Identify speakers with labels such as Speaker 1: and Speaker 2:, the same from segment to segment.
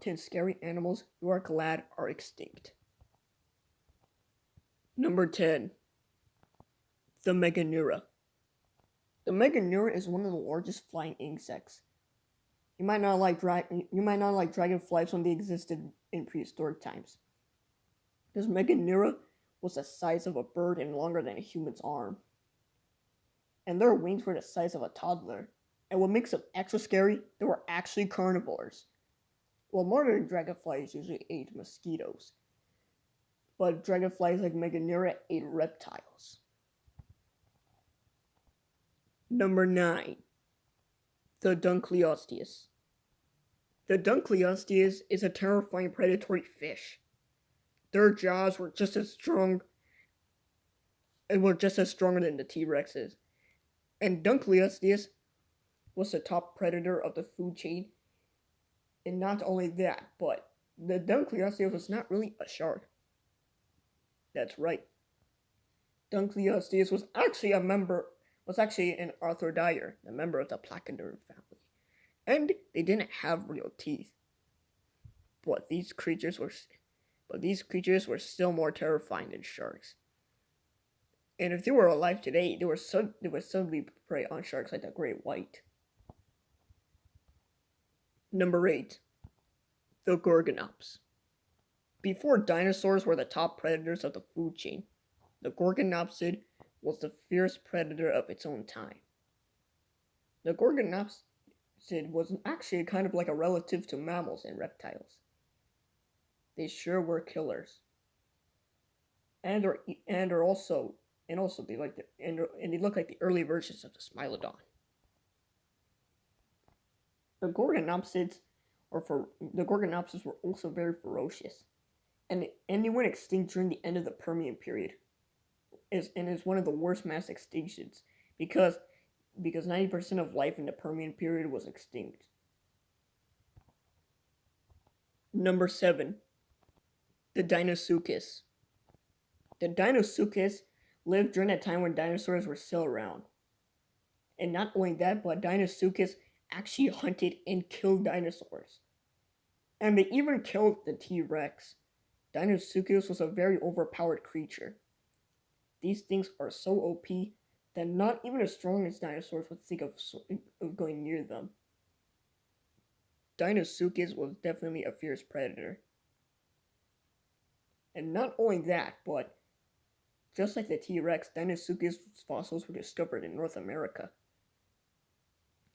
Speaker 1: 10 scary animals you are glad are extinct. Number 10. The Meganeura. The Meganeura is one of the largest flying insects. You might not like dragonflies when they existed in prehistoric times. This Meganeura was the size of a bird and longer than a human's arm. And their wings were the size of a toddler. And what makes them extra scary, they were actually carnivores. Well, modern dragonflies usually ate mosquitoes, but dragonflies like Meganeura ate reptiles. Number 9. The Dunkleosteus. The Dunkleosteus is a terrifying predatory fish. Their jaws were just as strong and were just as stronger than the T-Rexes. And Dunkleosteus was the top predator of the food chain. And not only that, but the Dunkleosteus was not really a shark. That's right. Dunkleosteus was actually an Arthrodire, a member of the Placoderm family. And they didn't have real teeth. But these creatures were still more terrifying than sharks. And if they were alive today, they would suddenly prey on sharks like the great white. Number 8. The Gorgonops. Before dinosaurs were the top predators of the food chain, the Gorgonopsid was the fierce predator of its own time. The Gorgonopsid was actually kind of like a relative to mammals and reptiles. They sure were killers. And they look like the early versions of the Smilodon. The Gorgonopsids were also very ferocious, and they went extinct during the end of the Permian period. Is one of the worst mass extinctions because 90% of life in the Permian period was extinct. Number 7. The Deinosuchus. The Deinosuchus lived during a time when dinosaurs were still around. And not only that, but Deinosuchus actually hunted and killed dinosaurs. And they even killed the T-Rex. Deinosuchus was a very overpowered creature. These things are so OP that not even the strongest dinosaurs would think of going near them. Deinosuchus was definitely a fierce predator. And not only that, but just like the T-Rex, Deinosuchus fossils were discovered in North America.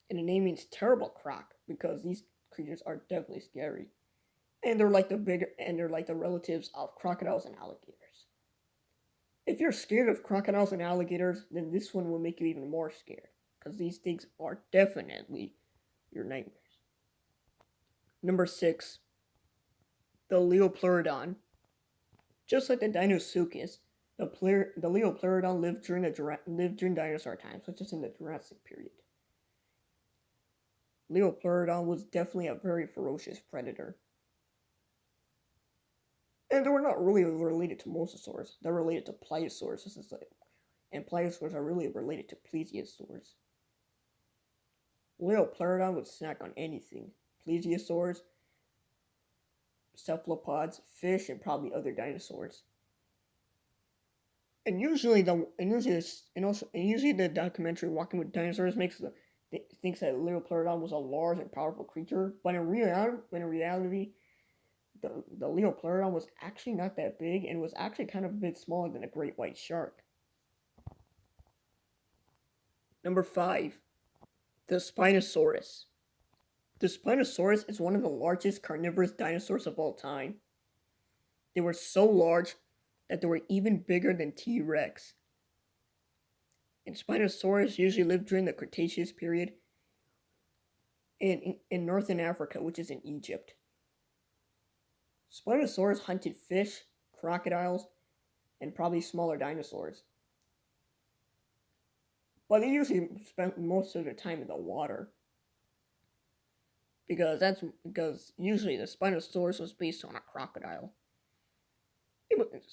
Speaker 1: And the name means terrible croc because these creatures are definitely scary. And they're like the relatives of crocodiles and alligators. If you're scared of crocodiles and alligators, then this one will make you even more scared, because these things are definitely your nightmares. Number 6. The Liopleurodon. Just like the Deinosuchus, the Liopleurodon lived during dinosaur times, such as in the Jurassic period. Liopleurodon was definitely a very ferocious predator. And they were not really related to mosasaurs. They're related to pliosaurs. And pliosaurs are really related to plesiosaurs. Liopleurodon would snack on anything. Plesiosaurs, cephalopods, fish, and probably other dinosaurs. And usually the documentary Walking with Dinosaurs thinks that Liopleurodon was a large and powerful creature, but in reality, the Liopleurodon was actually not that big and was actually kind of a bit smaller than a great white shark. Number 5. The Spinosaurus. The Spinosaurus is one of the largest carnivorous dinosaurs of all time. They were so large that they were even bigger than T-Rex. And Spinosaurus usually lived during the Cretaceous period in northern Africa, which is in Egypt. Spinosaurus hunted fish, crocodiles, and probably smaller dinosaurs. But they usually spent most of their time in the water. Because usually the Spinosaurus was based on a crocodile.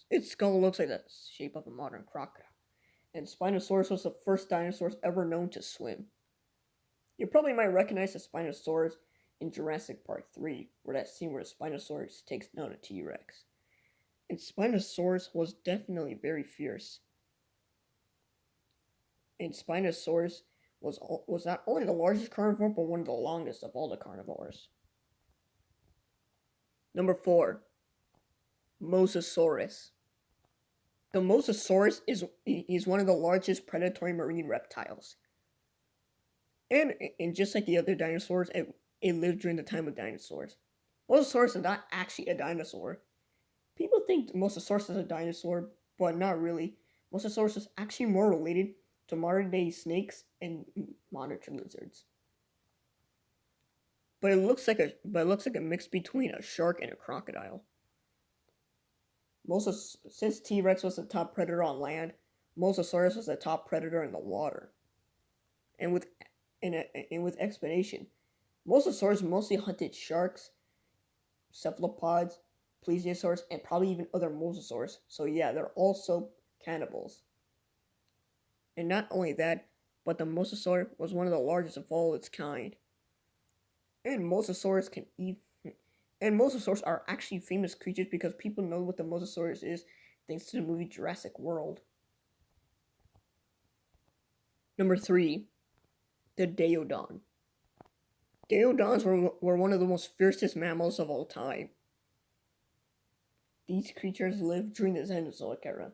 Speaker 1: Its skull looks like the shape of a modern crocodile. And Spinosaurus was the first dinosaurs ever known to swim. You probably might recognize the Spinosaurus in Jurassic Park 3, where that scene where Spinosaurus takes down a T-Rex. And Spinosaurus was definitely very fierce. And Spinosaurus was not only the largest carnivore, but one of the longest of all the carnivores. Number 4, Mosasaurus. The Mosasaurus is one of the largest predatory marine reptiles. And just like the other dinosaurs, it lived during the time of dinosaurs. Mosasaurus is not actually a dinosaur. People think Mosasaurus is a dinosaur, but not really. Mosasaurus is actually more related to modern day snakes and monitor lizards. But it looks like a mix between a shark and a crocodile. Since T-Rex was the top predator on land, Mosasaurus was the top predator in the water. And with expedition, Mosasaurus mostly hunted sharks, cephalopods, plesiosaurs, and probably even other mosasaurs. So yeah, they're also cannibals. And not only that, but the mosasaur was one of the largest of all its kind. And mosasaurs can eat. And mosasaurs are actually famous creatures because people know what the mosasaurus is thanks to the movie Jurassic World. Number 3, the Daeodon. Daeodons were one of the most fiercest mammals of all time. These creatures lived during the Cenozoic era.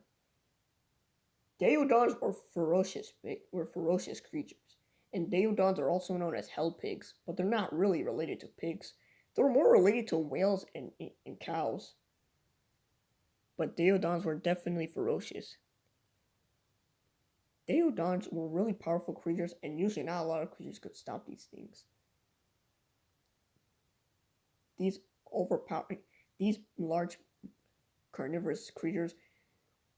Speaker 1: Daeodons were ferocious creatures, and Daeodons are also known as hell pigs, but they're not really related to pigs. They're more related to whales and cows. But Daeodons were definitely ferocious. Daeodons were really powerful creatures, and usually not a lot of creatures could stop these things. These large carnivorous creatures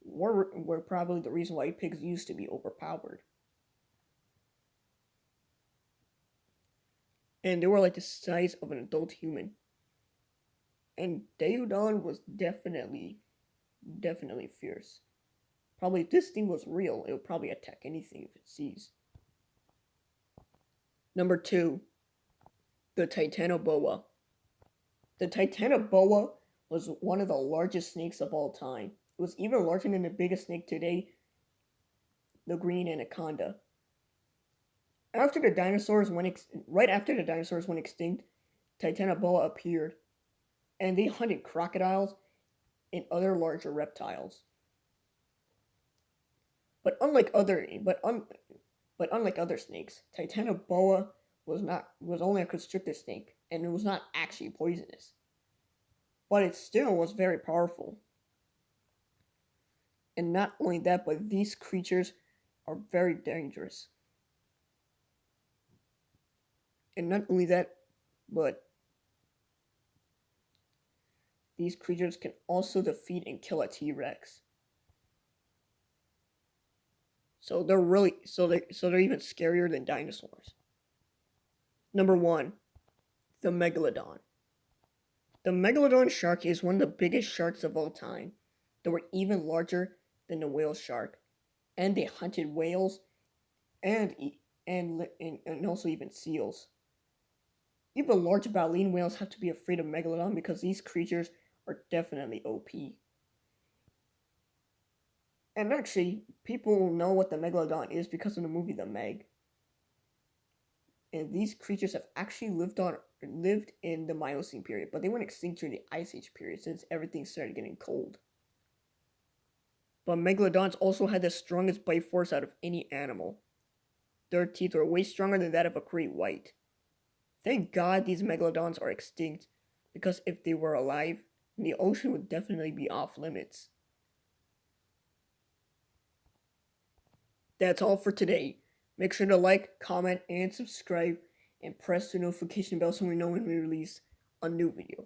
Speaker 1: were probably the reason why pigs used to be overpowered. And they were like the size of an adult human. And Daeodon was definitely fierce. Probably if this thing was real, it would probably attack anything if it sees. Number 2, the Titanoboa. The Titanoboa was one of the largest snakes of all time. It was even larger than the biggest snake today, the green anaconda. Right after the dinosaurs went extinct, Titanoboa appeared, and they hunted crocodiles and other larger reptiles. But unlike other snakes, Titanoboa was only a constrictor snake, and it was not actually poisonous. But it still was very powerful. And not only that, but these creatures are very dangerous. And not only that, but these creatures can also defeat and kill a T-Rex. So they're even scarier than dinosaurs. Number 1, the Megalodon. The Megalodon shark is one of the biggest sharks of all time. They were even larger than the whale shark, and they hunted whales and also even seals. Even large baleen whales have to be afraid of Megalodon because these creatures are definitely OP. And actually, people know what the Megalodon is because of the movie The Meg. And these creatures have actually lived in the Miocene period, but they went extinct during the Ice Age period since everything started getting cold. But Megalodons also had the strongest bite force out of any animal. Their teeth were way stronger than that of a great white. Thank God these Megalodons are extinct, because if they were alive, the ocean would definitely be off limits. That's all for today. Make sure to like, comment, and subscribe, and press the notification bell so we know when we release a new video.